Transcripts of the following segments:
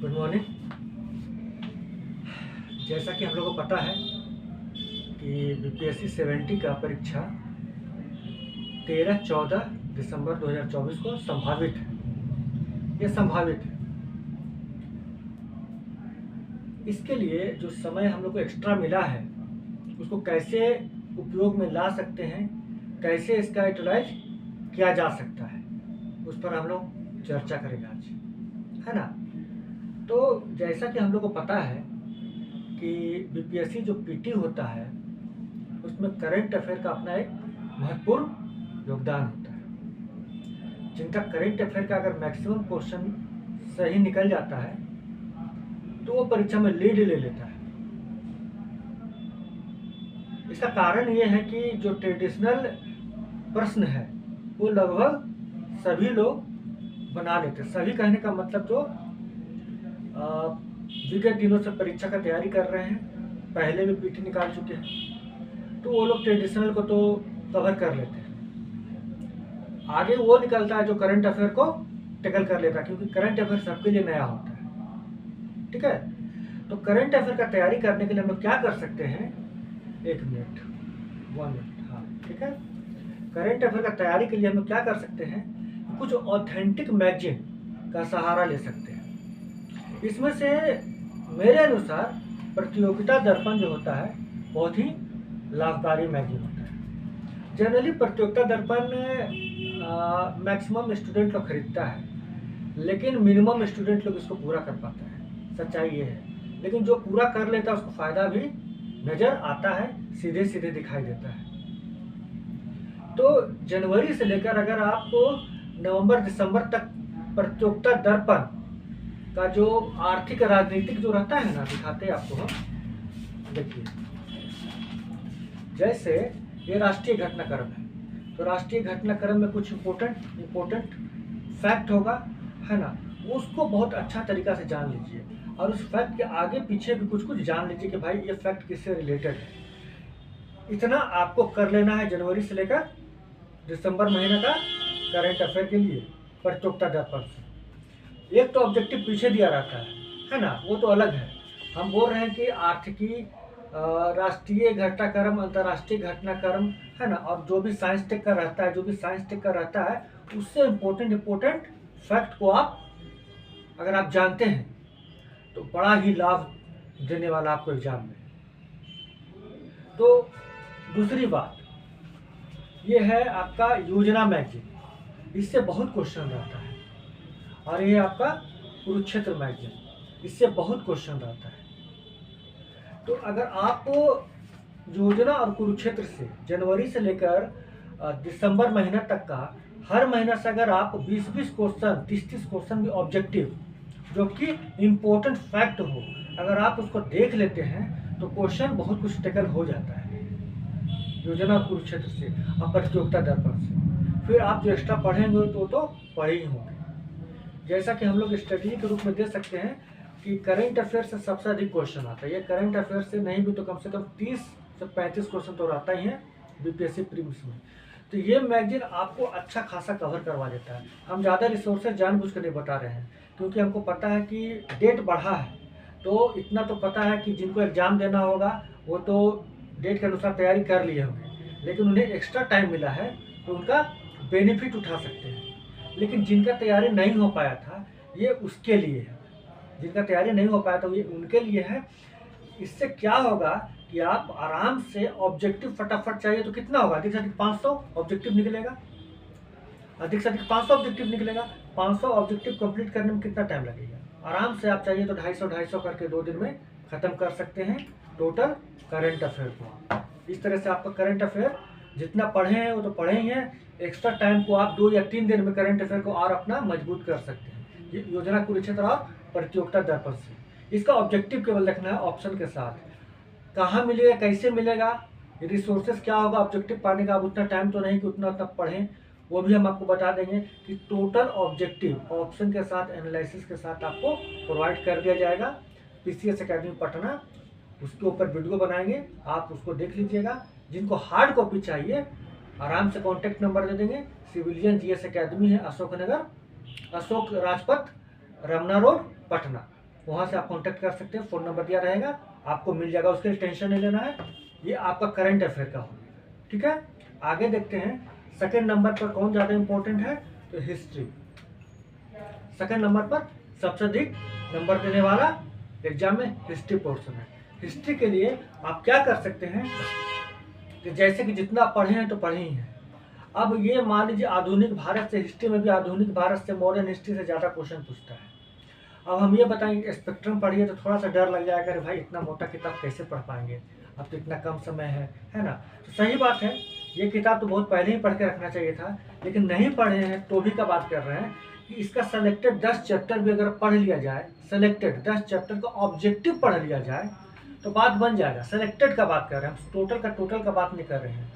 Good morning. जैसा कि हम लोगों को पता है कि बीपीएससी 70 का परीक्षा 13-14 दिसंबर 2024 को संभावित है। ये संभावित है। इसके लिए जो समय हम लोग को एक्स्ट्रा मिला है उसको कैसे उपयोग में ला सकते हैं, कैसे इसका यूटिलाइज किया जा सकता है, उस पर हम लोग चर्चा करेंगे आज, है ना। तो जैसा कि हम लोग को पता है कि बीपीएससी जो पीटी होता है उसमें करंट अफेयर का अपना एक महत्वपूर्ण योगदान होता है। जिनका करंट अफेयर का अगर मैक्सिमम क्वेश्चन सही निकल जाता है तो वो परीक्षा में लीड ले लेता है। इसका कारण ये है कि जो ट्रेडिशनल प्रश्न है वो लगभग सभी लोग बना लेते हैं। सभी कहने का मतलब जो विगत दिनों से परीक्षा का तैयारी कर रहे हैं, पहले भी पीटी निकाल चुके हैं, तो वो लोग ट्रेडिशनल को तो कवर कर लेते हैं। आगे वो निकलता है जो करंट अफेयर को टैकल कर लेता है, क्योंकि करंट अफेयर सबके लिए नया होता है। ठीक है, तो करंट अफेयर का तैयारी करने के लिए हम लोग क्या कर सकते हैं, 1 मिनट 1 मिनट, हाँ ठीक है। करंट अफेयर का तैयारी के लिए हम लोग क्या कर सकते हैं, कुछ ऑथेंटिक मैगजीन का सहारा ले सकते हैं। इसमें से मेरे अनुसार प्रतियोगिता दर्पण जो होता है बहुत ही लाभकारी मैगजीन होता है। जनरली प्रतियोगिता दर्पण मैक्सिमम स्टूडेंट लोग खरीदता है, लेकिन मिनिमम स्टूडेंट लोग इसको पूरा कर पाता है, सच्चाई ये है। लेकिन जो पूरा कर लेता है उसको फ़ायदा भी नज़र आता है, सीधे सीधे दिखाई देता है। तो जनवरी से लेकर अगर आपको नवंबर दिसंबर तक प्रतियोगिता दर्पण का जो आर्थिक राजनीतिक जो रहता है ना, दिखाते हैं आपको हम। देखिए, जैसे ये राष्ट्रीय घटनाक्रम है, तो राष्ट्रीय घटनाक्रम में कुछ इम्पोर्टेंट फैक्ट होगा, है ना, उसको बहुत अच्छा तरीका से जान लीजिए। और उस फैक्ट के आगे पीछे भी कुछ जान लीजिए कि भाई ये फैक्ट किससे रिलेटेड है। इतना आपको कर लेना है जनवरी से लेकर दिसंबर महीने का करंट अफेयर के लिए प्रतियोगिता दर्पण से। एक तो ऑब्जेक्टिव पीछे दिया रहता है ना, वो तो अलग है। हम बोल रहे हैं कि आर्थिकी, राष्ट्रीय घटनाक्रम, अंतर्राष्ट्रीय घटनाक्रम, है ना, और जो भी साइंस टेक का रहता है, उससे इम्पोर्टेंट फैक्ट को आप अगर आप जानते हैं तो बड़ा ही लाभ देने वाला आपको एग्जाम में। तो दूसरी बात ये है आपका योजना मैगजीन, इससे बहुत क्वेश्चन रहता है। और ये आपका कुरुक्षेत्र मैगजीन, इससे बहुत क्वेश्चन रहता है। तो अगर आप योजना और कुरुक्षेत्र से जनवरी से लेकर दिसंबर महीना तक का हर महीना से अगर आप 20-20 क्वेश्चन, 30-30 क्वेश्चन की ऑब्जेक्टिव जो कि इम्पोर्टेंट फैक्ट हो, अगर आप उसको देख लेते हैं तो क्वेश्चन बहुत कुछ टैकल हो जाता है योजना और कुरुक्षेत्र से और प्रतियोगिता दर्पण से। फिर आप जो एक्स्ट्रा पढ़ेंगे तो पढ़े ही होंगे। जैसा कि हम लोग स्टडी के रूप में दे सकते हैं कि करंट अफेयर से सबसे अधिक क्वेश्चन आता है। ये करंट अफेयर से नहीं भी तो कम से कम 30 से 35 क्वेश्चन तो रहता ही है बीपीएससी प्रीलिम्स में। तो ये मैगजीन आपको अच्छा खासा कवर करवा देता है। हम ज़्यादा रिसोर्सेज जानबूझ कर नहीं बता रहे हैं, क्योंकि हमको पता है कि डेट बढ़ा है। तो इतना तो पता है कि जिनको एग्ज़ाम देना होगा वो तो डेट के अनुसार तैयारी कर लिए होंगे, लेकिन उन्हें एक्स्ट्रा टाइम मिला है तो उनका बेनिफिट उठा सकते हैं। लेकिन जिनका तैयारी नहीं हो पाया था, ये उसके लिए है। जिनका तैयारी नहीं हो पाया था ये उनके लिए है। इससे क्या होगा कि आप आराम से ऑब्जेक्टिव फटाफट चाहिए तो कितना होगा, अधिक से अधिक 500 ऑब्जेक्टिव निकलेगा। अधिक से अधिक 500 ऑब्जेक्टिव निकलेगा। 500 ऑब्जेक्टिव कंप्लीट करने में कितना टाइम लगेगा, आराम से आप चाहिए तो 250 करके 2 दिन में ख़त्म कर सकते हैं टोटल करंट अफेयर को। इस तरह से आपका करंट अफेयर जितना पढ़े हैं वो तो पढ़े ही हैं, एक्स्ट्रा टाइम को आप 2 या 3 दिन में करंट अफेयर को और अपना मजबूत कर सकते हैं। ये योजना कुरुक्षेत्र और प्रतियोगिता दर्पण से। इसका ऑब्जेक्टिव केवल रखना है ऑप्शन के साथ। कहाँ मिलेगा, कैसे मिलेगा, रिसोर्सेज क्या होगा ऑब्जेक्टिव पाने का। अब उतना टाइम तो नहीं कि उतना तक पढ़ें, वो भी हम आपको बता देंगे कि टोटल ऑब्जेक्टिव ऑप्शन के साथ, एनालिसिस के साथ आपको प्रोवाइड कर दिया जाएगा। पीसीएस एकेडमी पटना उसके ऊपर वीडियो बनाएंगे, आप उसको देख लीजिएगा। जिनको हार्ड कॉपी चाहिए आराम से कॉन्टैक्ट नंबर दे देंगे। सिविलियन जीएस एकेडमी है, अशोक राजपथ, रमना रोड, पटना। वहाँ से आप कांटेक्ट कर सकते हैं, फ़ोन नंबर दिया रहेगा, आपको मिल जाएगा, उसके लिए टेंशन नहीं लेना है। ये आपका करंट अफेयर का हो गया, ठीक है। आगे देखते हैं सेकंड नंबर पर कौन ज़्यादा इंपॉर्टेंट है, तो हिस्ट्री। सेकंड नंबर पर सबसे अधिक नंबर देने वाला एग्जाम में हिस्ट्री पोर्शन है। हिस्ट्री के लिए आप क्या कर सकते हैं कि जैसे कि जितना पढ़े हैं तो पढ़े ही हैं। अब ये मान लीजिए आधुनिक भारत से, हिस्ट्री में भी आधुनिक भारत से, मॉडर्न हिस्ट्री से ज़्यादा क्वेश्चन पूछता है। अब हम ये बताएंगे स्पेक्ट्रम पढ़िए तो थोड़ा सा डर लग जाएगा, अरे भाई इतना मोटा किताब कैसे पढ़ पाएंगे, अब तो इतना कम समय है ना। तो सही बात है, ये किताब तो बहुत पहले ही पढ़ के रखना चाहिए था, लेकिन नहीं पढ़े हैं तो भी का बात कर रहे हैं कि इसका सेलेक्टेड 10 चैप्टर भी अगर पढ़ लिया जाए, सेलेक्टेड 10 चैप्टर का ऑब्जेक्टिव पढ़ लिया जाए तो बात बन जाएगा। सेलेक्टेड का बात कर रहे हैं हम, टोटल का बात नहीं कर रहे हैं।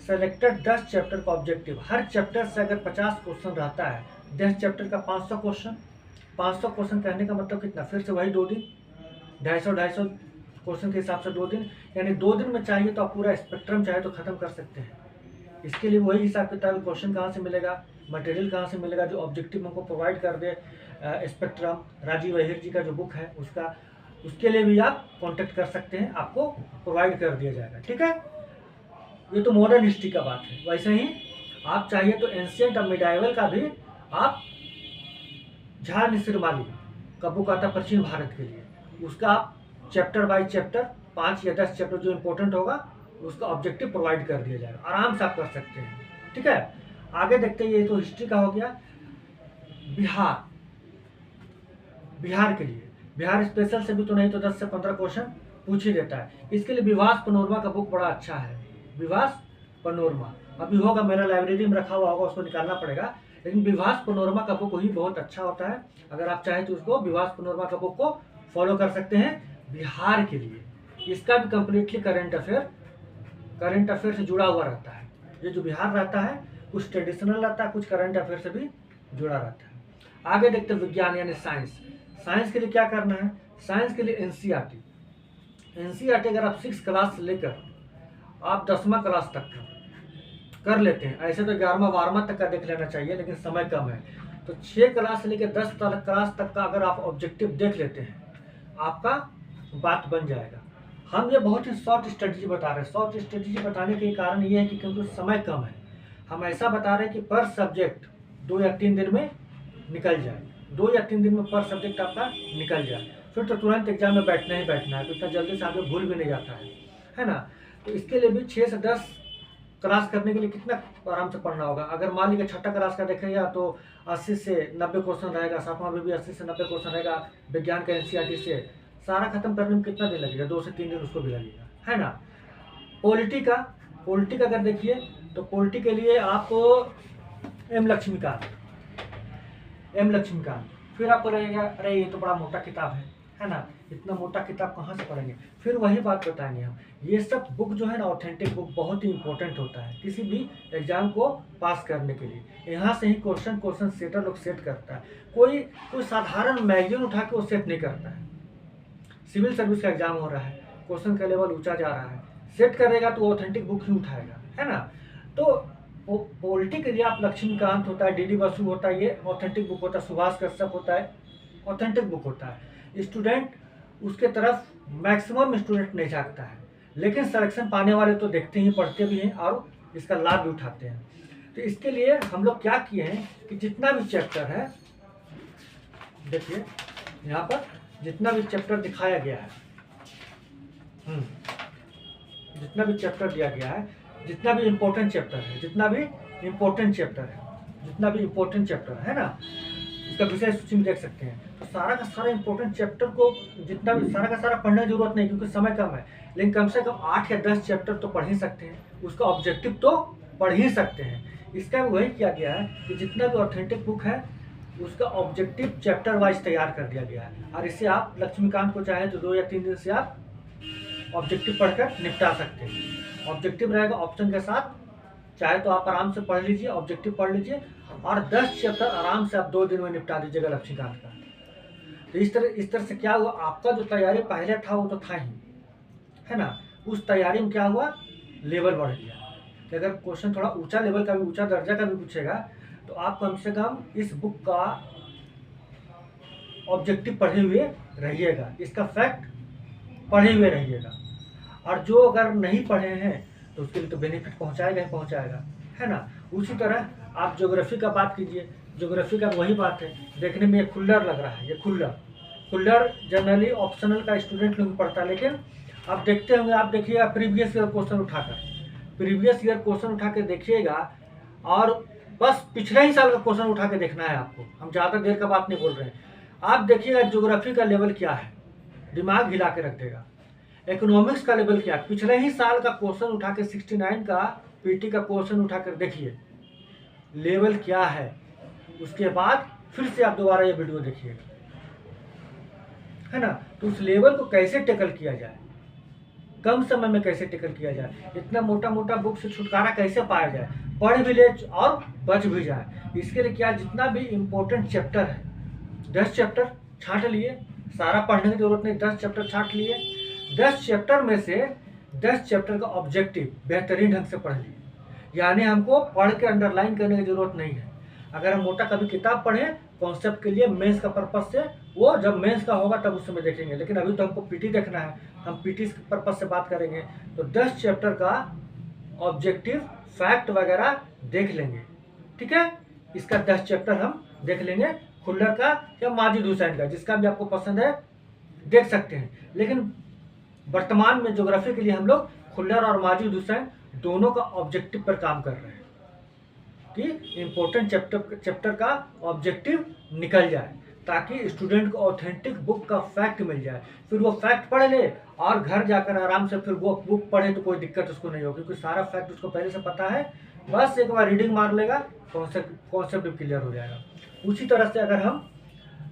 सेलेक्टेड 10 चैप्टर का ऑब्जेक्टिव, हर चैप्टर से अगर 50 क्वेश्चन रहता है, 10 चैप्टर का 500 क्वेश्चन, 500 क्वेश्चन कहने का मतलब कितना, फिर से वही 2 दिन, 250 क्वेश्चन के हिसाब से 2 दिन, यानी 2 दिन में चाहिए तो आप पूरा स्पेक्ट्रम चाहे तो ख़त्म कर सकते हैं। इसके लिए वही हिसाब किताब, क्वेश्चन कहाँ से मिलेगा, मटेरियल कहाँ से मिलेगा, जो ऑब्जेक्टिव हमको प्रोवाइड कर दे स्पेक्ट्रम, राजीव अहिर जी का जो बुक है उसका, उसके लिए भी आप कांटेक्ट कर सकते हैं, आपको प्रोवाइड कर दिया जाएगा, ठीक है। ये तो मॉडर्न हिस्ट्री का बात है। वैसे ही आप चाहिए तो एंशिएंट और मिडाइवल का भी आप, झा निसरमाली का बुक आता है प्राचीन भारत के लिए, उसका आप चैप्टर बाय चैप्टर 5 या 10 चैप्टर जो इंपॉर्टेंट होगा उसका ऑब्जेक्टिव प्रोवाइड कर दिया जाएगा, आराम से आप कर सकते हैं, ठीक है। आगे देखते हैं, ये तो हिस्ट्री का हो गया। बिहार, बिहार के लिए, बिहार स्पेशल से भी तो नहीं तो 10 से 15 क्वेश्चन पूछ ही देता है। इसके लिए विवास पनोरमा का बुक बड़ा अच्छा है, विवास पनोरमा, अभी होगा मेरा लाइब्रेरी में रखा हुआ होगा, उसको निकालना पड़ेगा, लेकिन विवास पनोरमा का बुक ही बहुत अच्छा होता है। अगर आप चाहें तो उसको, विवास पनोरमा का बुक को फॉलो कर सकते हैं बिहार के लिए। इसका भी कम्प्लीटली करंट अफेयर से जुड़ा हुआ रहता है। ये जो बिहार रहता है कुछ ट्रेडिशनल रहता है, कुछ करंट अफेयर से भी जुड़ा रहता है। आगे देखते हैं विज्ञान यानी साइंस। साइंस के लिए क्या करना है, साइंस के लिए एनसीईआरटी अगर आप 6 क्लास से लेकर आप 10वां क्लास तक कर लेते हैं, ऐसे तो 11वां 12वां तक का देख लेना चाहिए, लेकिन समय कम है, तो 6 क्लास से लेकर 10 क्लास तक का अगर आप ऑब्जेक्टिव देख लेते हैं, आपका बात बन जाएगा। हम ये बहुत ही शॉर्ट स्ट्रेटजी बता रहे हैं। शॉर्ट स्ट्रेटजी बताने के कारण ये है कि क्योंकि समय कम है, हम ऐसा बता रहे हैं कि पर सब्जेक्ट 2 या 3 दिन में निकल जाए, 2 या 3 दिन में पर सब्जेक्ट आपका निकल जाए, फिर तो तुरंत एग्जाम में बैठना ही बैठना है, तो इतना जल्दी से आगे भूल भी नहीं जाता है ना। तो इसके लिए भी 6 से 10 क्लास करने के लिए कितना आराम से पढ़ना होगा। अगर मान लीजिए 6ठा क्लास का देखेगा तो 80 से 90 क्वेश्चन रहेगा, 7वां में भी 80 से 90 क्वेश्चन रहेगा, विज्ञान का एनसीईआरटी से सारा खत्म करने में कितना दिन लगेगा, 2 से 3 दिन उसको भी लगेगा, है ना। पॉलिटी का अगर देखिए तो पॉलिटी के लिए आपको एम लक्ष्मीकांत, फिर आपको रहेगा अरे ये तो बड़ा मोटा किताब है ना, इतना मोटा किताब कहाँ से पढ़ेंगे, फिर वही बात बताएंगे हम। ये सब बुक जो है ना, ऑथेंटिक बुक बहुत ही इंपॉर्टेंट होता है किसी भी एग्जाम को पास करने के लिए। यहाँ से ही क्वेश्चन सेटर लोग सेट करता है, कोई साधारण मैगजीन उठा के वो सेट नहीं करता है। सिविल सर्विस का एग्जाम हो रहा है, क्वेश्चन का लेवल ऊंचा जा रहा है, सेट करेगा तो ऑथेंटिक बुक ही उठाएगा, है ना। तो पॉलिटी के लिए आप लक्ष्मीकांत होता है, डीडी बसु होता है, ये ऑथेंटिक बुक होता है, सुभाष कश्यप होता है, ऑथेंटिक बुक होता है। स्टूडेंट उसके तरफ मैक्सिमम स्टूडेंट नहीं झाँकता है, लेकिन सिलेक्शन पाने वाले तो देखते ही, पढ़ते भी हैं और इसका लाभ भी उठाते हैं। तो इसके लिए हम लोग क्या किए हैं कि जितना भी चैप्टर है, देखिए यहाँ पर जितना भी चैप्टर दिखाया गया है, जितना भी चैप्टर दिया गया है, जितना भी इम्पोर्टेंट चैप्टर है, जितना भी इम्पोर्टेंट चैप्टर है ना, इसका विषय सूची में देख सकते हैं। तो सारा का सारा इम्पोर्टेंट चैप्टर को जितना भी सारा का सारा पढ़ने की जरूरत नहीं, क्योंकि समय कम है, लेकिन कम से कम 8 या 10 चैप्टर तो पढ़ ही सकते हैं, उसका ऑब्जेक्टिव तो पढ़ ही सकते हैं। इसका भी वही किया गया है कि जितना भी ऑथेंटिक बुक है उसका ऑब्जेक्टिव चैप्टर वाइज तैयार कर दिया गया है, और इससे आप लक्ष्मीकांत को चाहें तो 2 या 3 दिन से आप ऑब्जेक्टिव पढ़कर निपटा सकते हैं। ऑब्जेक्टिव रहेगा ऑप्शन के साथ, चाहे तो आप आराम से पढ़ लीजिए, ऑब्जेक्टिव पढ़ लीजिए, और 10 चैप्टर आराम से आप 2 दिन में निपटा दीजिएगा लक्ष्मीकांत का। तो इस तरह से क्या हुआ, आपका जो तैयारी पहले था वो तो था ही, है ना, उस तैयारी में क्या हुआ, लेवल बढ़ गया। कि अगर क्वेश्चन थोड़ा ऊंचा लेवल का भी, ऊंचा दर्जा का भी पूछेगा, तो आप कम से कम इस बुक का ऑब्जेक्टिव पढ़े हुए रहिएगा, इसका फैक्ट पढ़े हुए रहिएगा। और जो अगर नहीं पढ़े हैं तो उसके लिए तो बेनिफिट पहुंचाएगा ही पहुंचाएगा, है ना। उसी तरह आप ज्योग्राफी का बात कीजिए, ज्योग्राफी का वही बात है, देखने में ये खुल्लर लग रहा है, ये खुल्लर जनरली ऑप्शनल का स्टूडेंट नहीं पढ़ता, लेकिन आप देखते होंगे, आप देखिएगा प्रीवियस ईयर क्वेश्चन उठा के देखिएगा, और बस पिछले ही साल का क्वेश्चन उठा के देखना है आपको, हम ज़्यादा देर का बात नहीं बोल रहे हैं। आप देखिएगा ज्योग्राफी का लेवल क्या है, दिमाग हिला के रख देगा। इकोनॉमिक्स का लेवल क्या है, पिछले ही साल का क्वेश्चन उठा के 69 का पीटी का क्वेश्चन उठा कर देखिए लेवल क्या है, उसके बाद फिर से आप दोबारा ये वीडियो देखिएगा, है ना। तो उस लेवल को कैसे टैकल किया जाए, कम समय में कैसे टैकल किया जाए, इतना मोटा मोटा बुक से छुटकारा कैसे पाया जाए, पढ़ भी ले और बच भी जाए। इसके लिए क्या, जितना भी इम्पोर्टेंट चैप्टर है 10 चैप्टर छांट लिए, सारा पढ़ने की जरूरत नहीं, 10 चैप्टर छांट लिए, 10 चैप्टर में से 10 चैप्टर का ऑब्जेक्टिव बेहतरीन ढंग से पढ़ लिए, यानी हमको पढ़ के अंडरलाइन करने की जरूरत नहीं है। अगर हम मोटा कभी किताब पढ़ें कॉन्सेप्ट के लिए मेंस का पर्पज से, वो जब मेंस का होगा तब उस समय देखेंगे, लेकिन अभी तो हमको पीटी देखना है, हम पीटी के पर्पज से बात करेंगे। तो 10 चैप्टर का ऑब्जेक्टिव फैक्ट वगैरह देख लेंगे, ठीक है। इसका 10 चैप्टर हम देख लेंगे, खुल्लर का या माजिद हुसैन का, जिसका भी आपको पसंद है देख सकते हैं। लेकिन वर्तमान में ज्योग्राफी के लिए हम लोग खुल्लर और माजिद हुसैन दोनों का ऑब्जेक्टिव पर काम कर रहे हैं कि इम्पोर्टेंट चैप्टर का ऑब्जेक्टिव निकल जाए, ताकि स्टूडेंट को ऑथेंटिक बुक का फैक्ट मिल जाए, फिर वो फैक्ट पढ़ ले और घर जाकर आराम से फिर वो बुक पढ़े तो कोई दिक्कत उसको नहीं होगी, क्योंकि सारा फैक्ट उसको पहले से पता है, बस एक बार रीडिंग मार लेगा, कॉन्सेप्ट क्लियर हो जाएगा। उसी तरह से अगर हम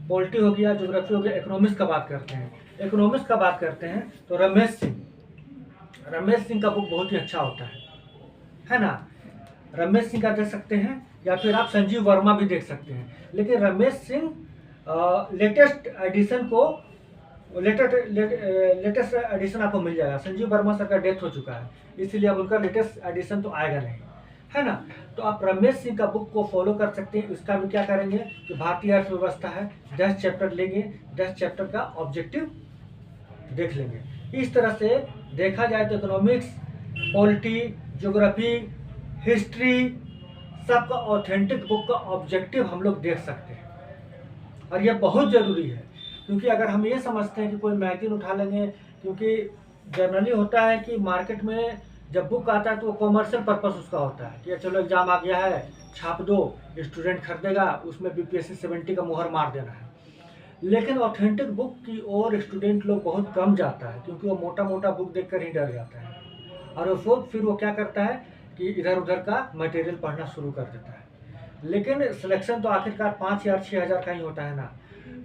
पॉलिटी हो गया, ज्योग्राफी हो गया, इकोनॉमिक्स का बात करते हैं तो रमेश सिंह का बुक बहुत ही अच्छा होता है ना। रमेश सिंह का देख सकते हैं, या फिर आप संजीव वर्मा भी देख सकते हैं। लेकिन रमेश सिंह लेटेस्ट एडिशन आपको मिल जाएगा, संजीव वर्मा सर का डेथ हो चुका है, इसलिए अब उनका लेटेस्ट एडिशन तो आएगा नहीं, है ना। तो आप रमेश सिंह का बुक को फॉलो कर सकते हैं। इसका भी क्या करेंगे कि भारतीय अर्थव्यवस्था है, 10 चैप्टर लेंगे, 10 चैप्टर का ऑब्जेक्टिव देख लेंगे। इस तरह से देखा जाए तो इकोनॉमिक्स, पॉलिटी, ज्योग्राफी, हिस्ट्री, सबका ऑथेंटिक बुक का ऑब्जेक्टिव हम लोग देख सकते हैं, और यह बहुत ज़रूरी है। क्योंकि अगर हम ये समझते हैं कि कोई मैगजीन उठा लेंगे, क्योंकि जनरली होता है कि मार्केट में जब बुक आता है तो वो कॉमर्शियल पर्पस उसका होता है कि चलो एग्जाम आ गया है, छाप दो, स्टूडेंट खरीदेगा, उसमें BPSC 70 का मुहर मार देना है। लेकिन ऑथेंटिक बुक की ओर स्टूडेंट लोग बहुत कम जाता है, क्योंकि वो मोटा मोटा बुक देखकर ही डर जाता है, और वो फिर वो क्या करता है कि इधर उधर का मटेरियल पढ़ना शुरू कर देता है। लेकिन सिलेक्शन तो आखिरकार 5,000 6,000 का ही होता है ना,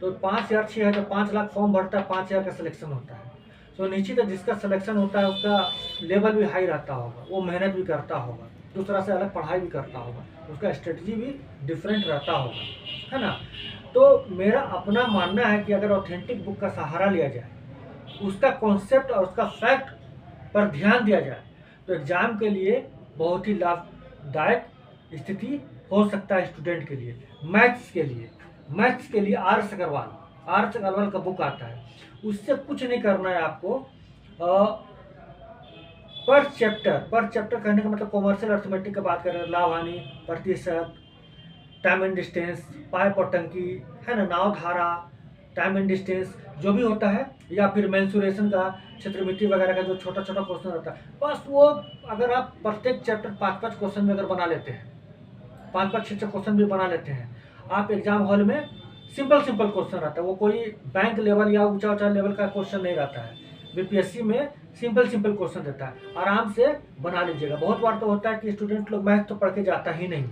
तो 5,000 6,000, 5 लाख फॉर्म भरता है, 5,000 का सिलेक्शन होता है। तो निश्चित है जिसका सिलेक्शन होता है उसका लेवल भी हाई रहता होगा, वो मेहनत भी करता होगा, दूसरा से अलग पढ़ाई भी करता होगा, उसका स्ट्रेटजी भी डिफरेंट रहता होगा, है ना। तो मेरा अपना मानना है कि अगर ऑथेंटिक बुक का सहारा लिया जाए, उसका कॉन्सेप्ट और उसका फैक्ट पर ध्यान दिया जाए, तो एग्जाम के लिए बहुत ही लाभदायक स्थिति हो सकता है स्टूडेंट के लिए। मैथ्स के लिए आर एस अग्रवाल का बुक आता है, उससे कुछ नहीं करना है आपको। पर चैप्टर कहने का मतलब कॉमर्शियल अर्थमेटिक की बात करें, लाभ हानि, प्रतिशत, टाइम एंड डिस्टेंस, पाइप और टंकी, है ना, नाव धारा, टाइम एंड डिस्टेंस जो भी होता है, या फिर मेंसुरेशन का, क्षेत्रमिति वगैरह का जो छोटा छोटा क्वेश्चन रहता है, बस वो अगर आप प्रत्येक चैप्टर 5-5 क्वेश्चन में अगर बना लेते हैं, 5-5 6-6 क्वेश्चन भी बना लेते हैं आप, एग्जाम हॉल में सिंपल क्वेश्चन रहता है, वो कोई बैंक लेवल या ऊंचा लेवल का क्वेश्चन नहीं रहता है। BPSC में सिंपल क्वेश्चन देता है, आराम से बना लीजिएगा। बहुत बार तो होता है कि स्टूडेंट लोग मैथ्स तो पढ़ के जाता ही नहीं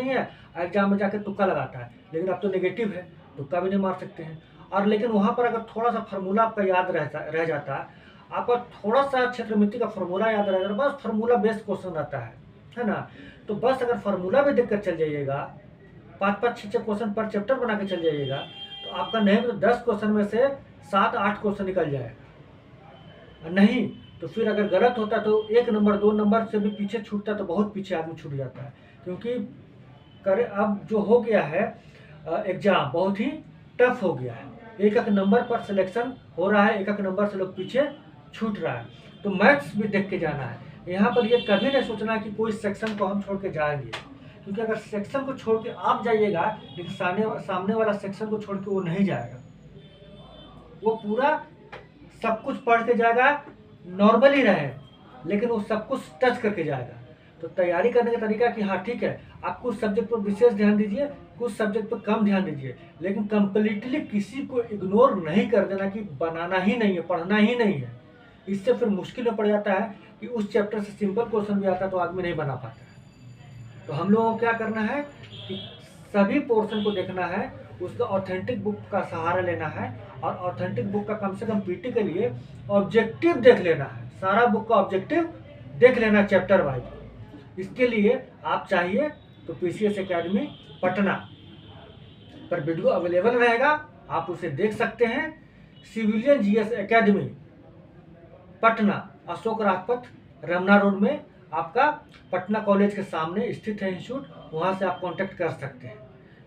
है, एग्जाम में जाके तुक्का लगाता है, लेकिन अब तो नेगेटिव है, तुक्का भी नहीं मार सकते हैं। और लेकिन वहाँ पर अगर थोड़ा सा फार्मूला आपका याद रह जाता है, आपका थोड़ा सा क्षेत्रमिति का फार्मूला याद रह जाता है, बस फार्मूला बेस्ड क्वेश्चन रहता है ना। तो बस अगर फार्मूला भी देखकर चल जाइएगा, 5-5 6-6 क्वेश्चन पर चैप्टर बना के चल जाइएगा, तो आपका नहीं तो 10 क्वेश्चन में से 7-8 क्वेश्चन निकल जाएगा। नहीं तो फिर अगर गलत होता तो 1 नंबर 2 नंबर से भी पीछे छूटता, तो बहुत पीछे आदमी छूट जाता है। क्योंकि अब जो हो गया है, एग्ज़ाम बहुत ही टफ हो गया है। एक एक नंबर पर सिलेक्शन हो रहा है, एक एक नंबर से लोग पीछे छूट रहा है। तो मैथ्स भी देख के जाना है। यहाँ पर ये कभी नहीं सोचना कि कोई सेक्शन को हम छोड़ के जाएंगे, क्योंकि अगर सेक्शन को छोड़ के आप जाइएगा, लेकिन सामने वाला सेक्शन को छोड़ के वो नहीं जाएगा। वो पूरा सब कुछ पढ़ के जाएगा, नॉर्मली रहे, लेकिन वो सब कुछ टच करके जाएगा। तो तैयारी करने का तरीका कि हाँ ठीक है, आप कुछ सब्जेक्ट पर विशेष ध्यान दीजिए, कुछ सब्जेक्ट पर कम ध्यान दीजिए, लेकिन कंप्लीटली किसी को इग्नोर नहीं कर देना कि बनाना ही नहीं है, पढ़ना ही नहीं है। इससे फिर मुश्किल में पड़ जाता है कि उस चैप्टर से सिंपल क्वेश्चन भी आता है तो आदमी नहीं बना पाता है। तो हम लोगों को क्या करना है कि सभी पोर्शन को देखना है, उसका ऑथेंटिक बुक का सहारा लेना है, और ऑथेंटिक बुक का कम से कम पीटी के लिए ऑब्जेक्टिव देख लेना है। सारा बुक का ऑब्जेक्टिव देख लेना चैप्टर वाइज। इसके लिए आप चाहिए तो पीसीएस एकेडमी पटना पर वीडियो अवेलेबल रहेगा, आप उसे देख सकते हैं। Civilian GS academy Patna, Ashok Rajpath, Ramna road में आपका पटना कॉलेज के सामने स्थित है इंस्टीट्यूट, वहाँ से आप कांटेक्ट कर सकते हैं।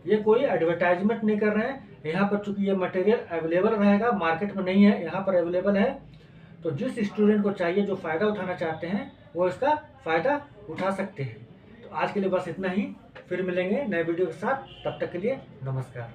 ये कोई एडवर्टाइजमेंट नहीं कर रहे हैं, यहाँ पर चूंकि ये मटेरियल अवेलेबल रहेगा, मार्केट में नहीं है, यहाँ पर अवेलेबल है। तो जिस स्टूडेंट को चाहिए, जो फ़ायदा उठाना चाहते हैं, वो इसका फ़ायदा उठा सकते हैं। तो आज के लिए बस इतना ही, फिर मिलेंगे नए वीडियो के साथ, तब तक के लिए नमस्कार।